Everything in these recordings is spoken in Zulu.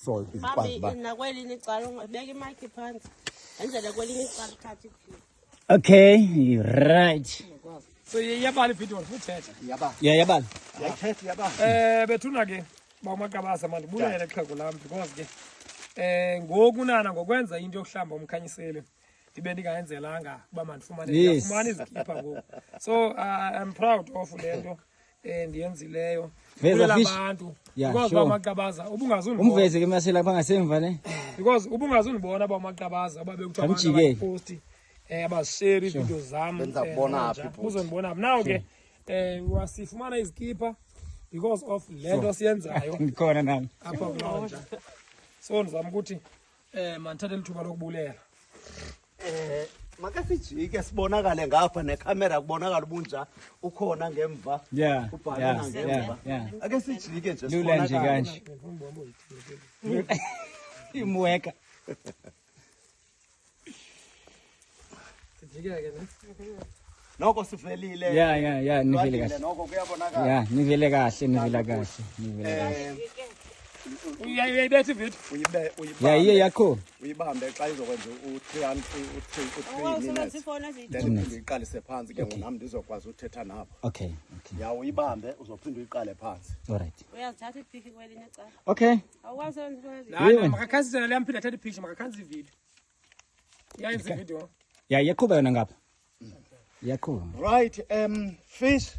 so ikwazi ba nakwelinye icala ungabeka imic phansi enzele kwelinye icala ikhathi Okay, right. So yabali video ngifuthetha. yaba Yeah, yabala. yayithethe yaba Bethuna ke bawumaqabasa manje bulele xhego lami because ke ngokunana ngokwenza into yokuhlamba umkhanyisele ndibe ndingayenzelanga kuba mandifumane ndiyafumana izikipha ngoku. So I'm proud of lento ndiyenzileyo. Veza fish. Abantu Yeah, because sure. bawumaqabaza ubungazundibona Umveze ke masela lapha ngasemva ne. because ubungazundibona bawumaqabaza ababekuthiwa Amjikele. post abashare ividiyo zami Benza kubona aphi futhi. uzondibona aphi now ke wasifumana izikipha because of lento siyenzayo Ngikhona nami. apha kulonja. So ndizama ukuthi mandithathe lithuba lokubulela. make sijike sibonakale ngapha necamera kubonakala ubunja ukhona ngemva Yeah. ubhalana Yeah. ngemva Yeah. ake sijike nje Lula nje sibonakale kanje. Imweka. Sijike-ke ne? noko sivelile Yeah, nivele kahle. noko kuyabonakala Yeah, nivele kahle, nivela kahle, nivela kahle. Uyayibetha ividiyo? Yeah, iye yakho. uyibambe xa izokwenza u3 minutes sifona zithi then uyiqalise phansi ke nami ndizokwazi uthetha nabo Okay. ya uyibambe uzophinda uyiqale phansi All right. uyazithatha iphiki kwelinye icala Okay. awukwazi ukwenza Hayi makakhansisele liyamphinde athathe ipicture makakhansi ividiyo. Yayenza ividiyo. Yeah, yaqhuba yona ngapha. Yaqhuba. right fish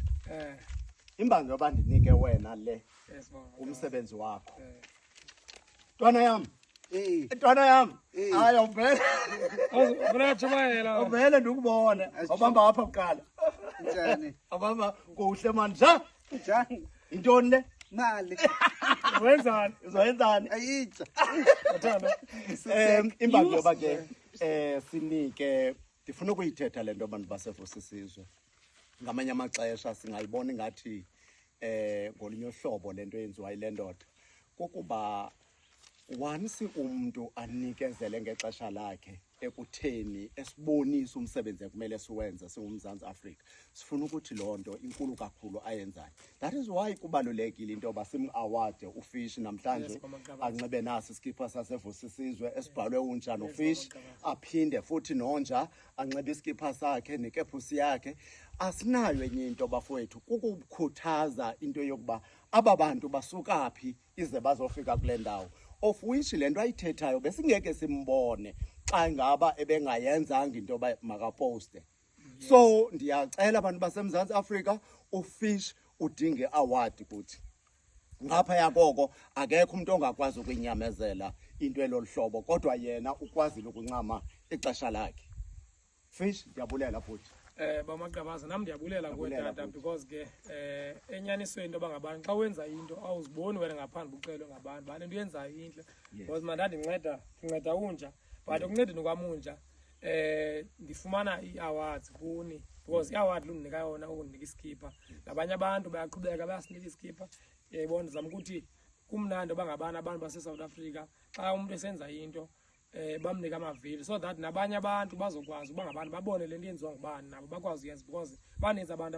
imbangi yoba ndinike wena le Yes baba. umsebenzi wakho ntwana yam ntwana yam hayi awuvele Ufuna utshumayela. awuvele ndikubone awubamba apha kuqala Njani? awubamba kuhle mani ja Njani? yintoni le Mali. Wenzani? uzoyenzani Ayitsa. Uthanda? imbangi yoba ke sinike ndifuna ukuyithetha le nto abantu basevusisizwe ngamanye amaxesha singayibona ngathi ngolunye uhlobo lento eyenziwa yile ndoda kukuba once umuntu anikezele ngexesha lakhe ekutheni esibonisa umsebenzi ekumele siwenze singuMzantsi Afrika sifuna ukuthi loo nto inkulu kakhulu ayenzayo. That is why kubalulekile into yoba sim-award uFish namhlanje anxibe naso isikipha sasevusisizwe esibhalwe unja noFish aphinde futhi nonja anxibe isikipha sakhe nekephusi yakhe. Asinayo enye into bafowethu kukukhuthaza into yokuba aba bantu basuka phi ize bazofika kule ndawo of which le nto ayithethayo besingeke simbone xa ngaba ebengayenzanga into yoba makaposte. So ndiyacela abantu baseMzantsi Afrika uFish udinge award kuthi ngapha yakoko akekho umuntu ongakwazi ukuyinyamezela into eloluhlobo kodwa yena ukwazile ukuncama ixesha lakhe. Fish ndiyabulela futhi Bamaqabaza nami ndiyabulela kuwe tata because ke enyanisweni into bangabantu xa wenza into awuziboni wena ngaphandle ucelwe ngabantu bale nto yenzayo inhle because manje ndinceda unja but ukuncedeni kwamunja ndifumana ii-awards kuni because i-award lundinika yona ukundinika isikipha nabanye abantu bayaqhubeka bayasinika isikipha yayibona ndizama ukuthi kumnandi bangabana abantu base-South Africa xa umuntu esenza into bamnika amavili so that nabanye abantu bazokwazi uba ngabantu babone le nto yenziwa ngubani nabo bakwazi uyenza because baninzi abantu